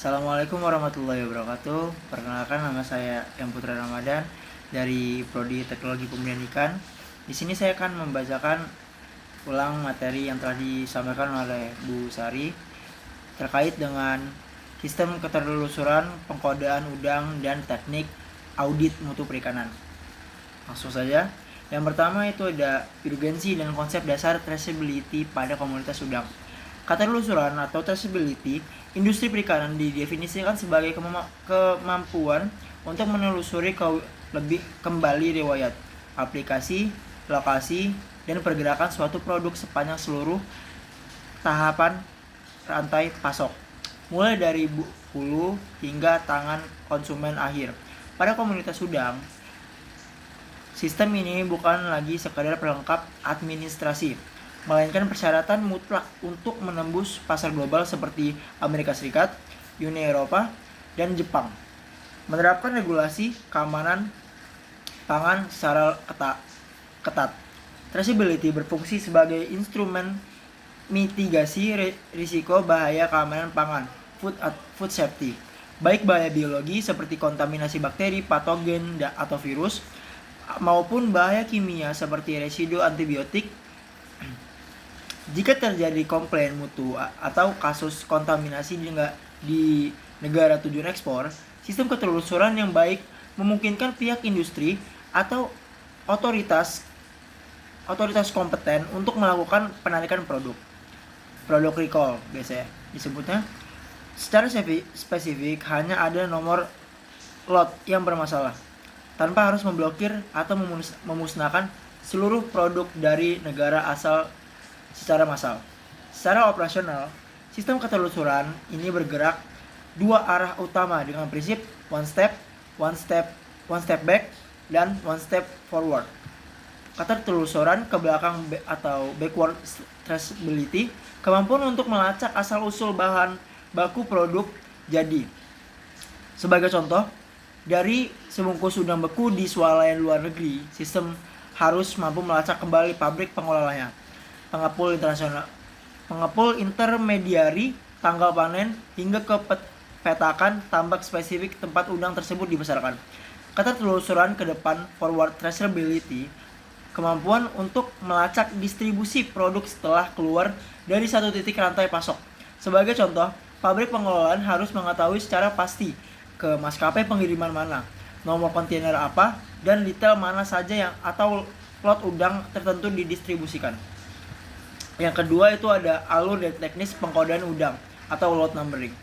Assalamualaikum warahmatullahi wabarakatuh. Perkenalkan, nama saya M. Putra Ramadan dari Prodi Teknologi Pendidikan. Di sini saya akan membacakan ulang materi yang telah disampaikan oleh Bu Sari terkait dengan sistem ketertelusuran, pengkodean udang, dan teknik audit mutu perikanan. Langsung saja. Yang pertama itu ada urgensi dan konsep dasar traceability pada komunitas udang. Ketertelusuran atau traceability industri perikanan didefinisikan sebagai kemampuan untuk menelusuri kembali riwayat, aplikasi, lokasi, dan pergerakan suatu produk sepanjang seluruh tahapan rantai pasok, mulai dari hulu hingga tangan konsumen akhir. Pada komunitas udang, sistem ini bukan lagi sekadar pelengkap administrasi, melainkan persyaratan mutlak untuk menembus pasar global seperti Amerika Serikat, Uni Eropa, dan Jepang. Menerapkan regulasi keamanan pangan secara ketat. Traceability berfungsi sebagai instrumen mitigasi risiko bahaya keamanan pangan, food safety, baik bahaya biologi seperti kontaminasi bakteri, patogen, atau virus, maupun bahaya kimia seperti residu antibiotik. Jika terjadi komplain mutu atau kasus kontaminasi di negara tujuan ekspor, sistem ketelusuran yang baik memungkinkan pihak industri atau otoritas kompeten untuk melakukan penarikan produk recall biasanya disebutnya. Secara spesifik hanya ada nomor lot yang bermasalah, tanpa harus memblokir atau memusnahkan seluruh produk dari negara asal secara massal. Secara operasional, sistem ketelusuran ini bergerak dua arah utama dengan prinsip one step back dan one step forward. Ketelusuran ke belakang atau backward traceability, kemampuan untuk melacak asal-usul bahan baku produk jadi. Sebagai contoh, dari sebungkus udang beku di swalayan luar negeri, sistem harus mampu melacak kembali pabrik pengolahnya, pengepul intermediari, tanggal panen, hingga ke petakan tambak spesifik tempat udang tersebut dibesarkan. Ketelusuran ke depan forward traceability, kemampuan untuk melacak distribusi produk setelah keluar dari satu titik rantai pasok. Sebagai contoh, pabrik pengelolaan harus mengetahui secara pasti ke maskapai pengiriman mana, nomor kontainer apa, dan detail mana saja yang atau lot udang tertentu didistribusikan. Yang kedua itu ada alur dan teknis pengkodean udang atau lot numbering.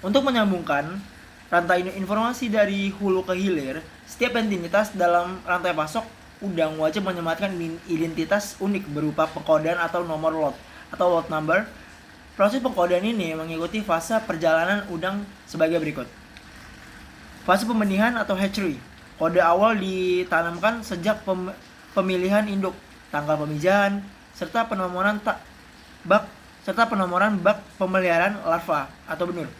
Untuk menyambungkan rantai informasi dari hulu ke hilir, setiap entitas dalam rantai pasok udang wajib menyematkan identitas unik berupa pengkodean atau nomor lot atau lot number. Proses pengkodean ini mengikuti fase perjalanan udang sebagai berikut. Fase pembenihan atau hatchery. Kode awal ditanamkan sejak pemilihan induk, tanggal pemijahan, serta penomoran bak pemeliharaan larva atau benur.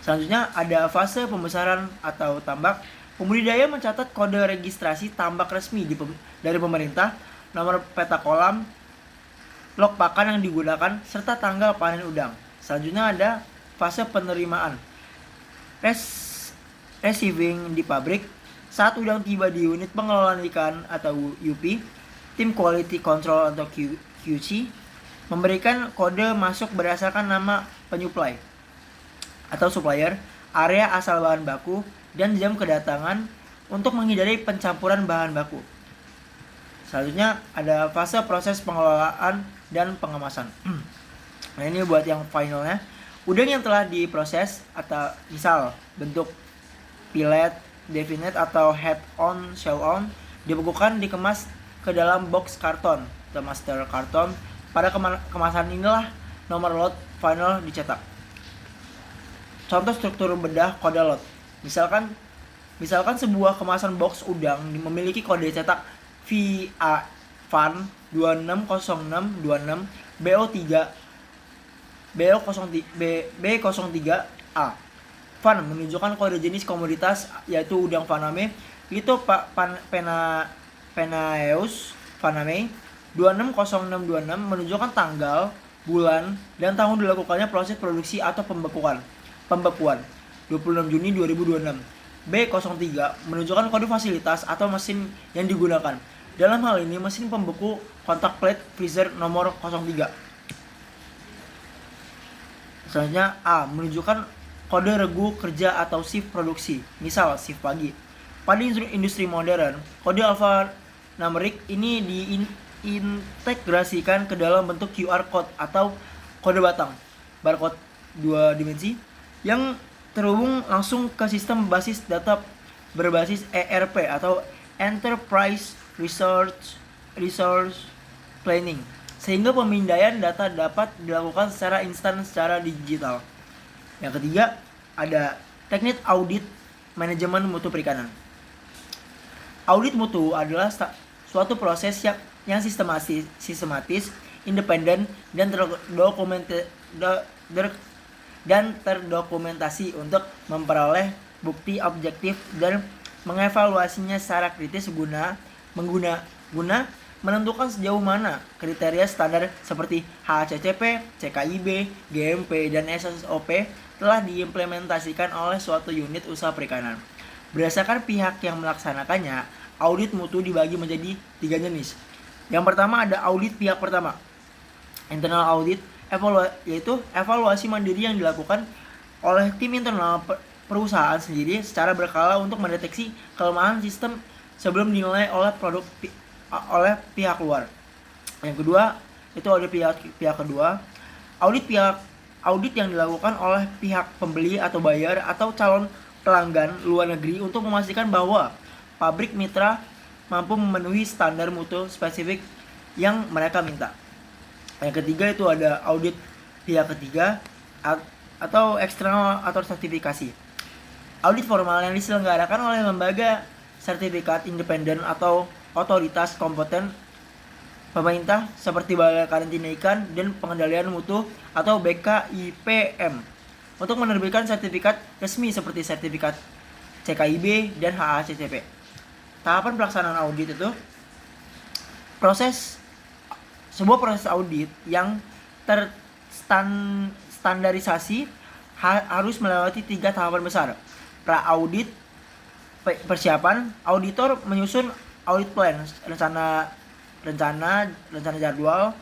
Selanjutnya ada fase pembesaran atau tambak. Pembudidaya mencatat kode registrasi tambak resmi dari pemerintah, nomor peta kolam, log pakan yang digunakan, serta tanggal panen udang. Selanjutnya ada fase penerimaan. Receiving di pabrik. Saat udang tiba di unit pengelolaan ikan atau UP, tim Quality Control atau QC memberikan kode masuk berdasarkan nama penyuplai atau supplier, area asal bahan baku, dan jam kedatangan untuk menghindari pencampuran bahan baku. Selanjutnya ada fase proses pengelolaan dan pengemasan. Nah, ini buat yang finalnya. Udang yang telah diproses atau misal bentuk fillet, definite atau head on, shell on, dibekukan, dikemas ke dalam box karton atau master karton. Pada kemasan inilah nomor lot final dicetak. Contoh struktur bedah kode lot. Misalkan sebuah kemasan box udang memiliki kode cetak VAN 260626 B03A. VAN menunjukkan kode jenis komoditas yaitu udang Vaname, Penaeus Vaname. 260626 menunjukkan tanggal, bulan, dan tahun dilakukannya proses produksi atau pembekuan. pembekuan 26 Juni 2026. B03 menunjukkan kode fasilitas atau mesin yang digunakan. Dalam hal ini mesin pembeku kontak plate freezer nomor 03. Selanjutnya A menunjukkan kode regu kerja atau shift produksi, misal shift pagi. Pada industri modern, kode alphanumeric ini diintegrasikan ke dalam bentuk QR code atau kode batang, barcode 2 dimensi, yang terhubung langsung ke sistem basis data berbasis ERP atau Enterprise Resource Planning, sehingga pemindaian data dapat dilakukan secara instan secara digital. Yang ketiga, ada teknik audit manajemen mutu perikanan. Audit mutu adalah suatu proses yang sistematis, independen, dan terdokumentasi untuk memperoleh bukti objektif dan mengevaluasinya secara kritis guna menentukan sejauh mana kriteria standar seperti HACCP, CKIB, GMP, dan SSOP telah diimplementasikan oleh suatu unit usaha perikanan. Berdasarkan pihak yang melaksanakannya, audit mutu dibagi menjadi 3 jenis. Yang pertama ada audit pihak pertama, internal audit, yaitu evaluasi mandiri yang dilakukan oleh tim internal perusahaan sendiri secara berkala untuk mendeteksi kelemahan sistem sebelum dinilai oleh pihak luar. Yang kedua, itu ada pihak kedua, audit yang dilakukan oleh pihak pembeli atau bayar atau calon pelanggan luar negeri untuk memastikan bahwa pabrik mitra mampu memenuhi standar mutu spesifik yang mereka minta. Yang ketiga itu ada audit pihak ketiga atau eksternal atau sertifikasi. Audit formal yang diselenggarakan oleh lembaga sertifikat independen atau otoritas kompeten pemerintah seperti Balai Karantina Ikan dan Pengendalian Mutu atau BKIPM untuk menerbitkan sertifikat resmi seperti sertifikat CKIB dan HACCP. Tahapan pelaksanaan audit itu sebuah proses audit yang terstandarisasi harus melewati 3 tahapan besar. Pra-audit, persiapan, auditor menyusun audit plan, rencana jadwal,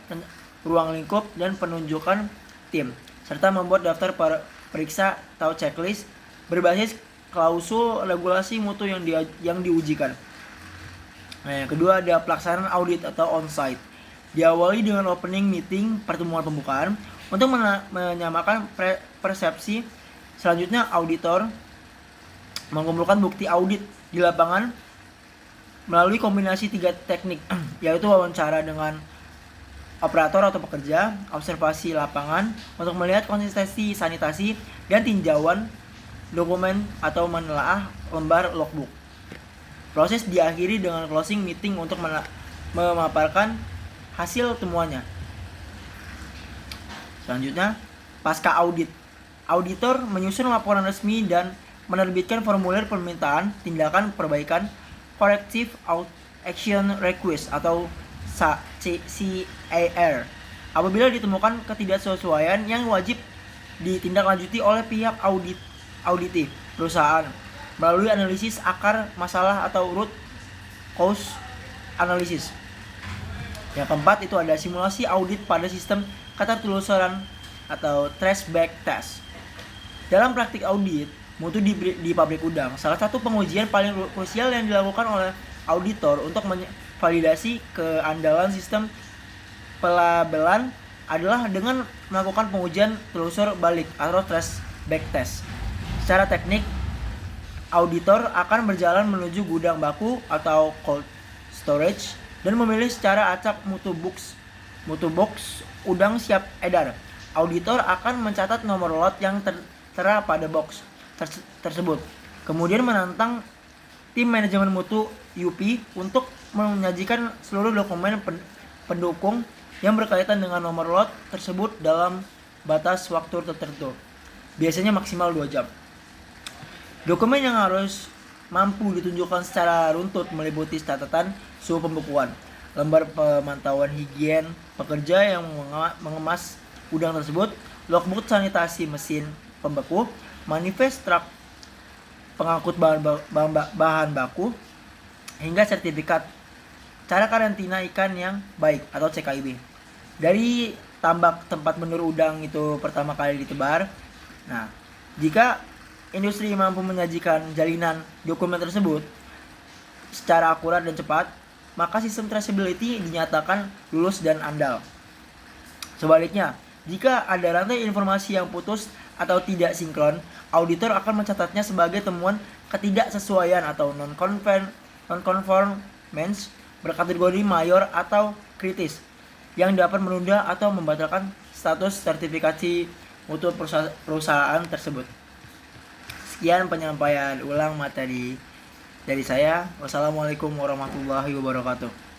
ruang lingkup, dan penunjukan tim, serta membuat daftar periksa atau checklist berbasis klausul regulasi mutu yang diujikan. Nah, yang kedua ada pelaksanaan audit atau on-site. Diawali dengan opening meeting, pertemuan pembukaan untuk menyamakan persepsi. Selanjutnya auditor mengumpulkan bukti audit di lapangan melalui kombinasi 3 teknik, yaitu wawancara dengan operator atau pekerja, observasi lapangan untuk melihat konsistensi sanitasi, dan tinjauan dokumen atau menelaah lembar logbook. Proses diakhiri dengan closing meeting untuk memaparkan hasil temuannya. Selanjutnya, pasca audit. Auditor menyusun laporan resmi dan menerbitkan formulir permintaan tindakan perbaikan corrective action request atau CAR apabila ditemukan ketidaksesuaian yang wajib ditindaklanjuti oleh pihak auditif perusahaan melalui analisis akar masalah atau root cause analysis. Yang keempat itu ada simulasi audit pada sistem ketertelusuran atau traceback test. Dalam praktik audit mutu di pabrik udang, salah satu pengujian paling krusial yang dilakukan oleh auditor untuk validasi keandalan sistem pelabelan adalah dengan melakukan pengujian telusur balik atau traceback test. Secara teknik, auditor akan berjalan menuju gudang baku atau cold storage dan memilih secara acak mutu box udang siap edar. Auditor akan mencatat nomor lot yang tertera pada box tersebut. Kemudian menantang tim manajemen mutu UP untuk menyajikan seluruh dokumen pendukung yang berkaitan dengan nomor lot tersebut dalam batas waktu tertentu, biasanya maksimal 2 jam. Dokumen yang harus mampu ditunjukkan secara runtut meliputi catatan suhu pembekuan, lembar pemantauan higien pekerja yang mengemas udang tersebut, logbook sanitasi mesin, pembeku, manifest truk pengangkut bahan baku, hingga sertifikat cara karantina ikan yang baik atau CKIB. Dari tambak tempat menur udang itu pertama kali ditebar. Nah, jika industri mampu menyajikan jalinan dokumen tersebut secara akurat dan cepat, maka sistem traceability dinyatakan lulus dan andal. Sebaliknya, jika ada rantai informasi yang putus atau tidak sinkron, auditor akan mencatatnya sebagai temuan ketidaksesuaian atau non-conformance berkategori mayor atau kritis yang dapat menunda atau membatalkan status sertifikasi mutu perusahaan tersebut. Sekian penyampaian ulang materi dari saya. Wassalamualaikum warahmatullahi wabarakatuh.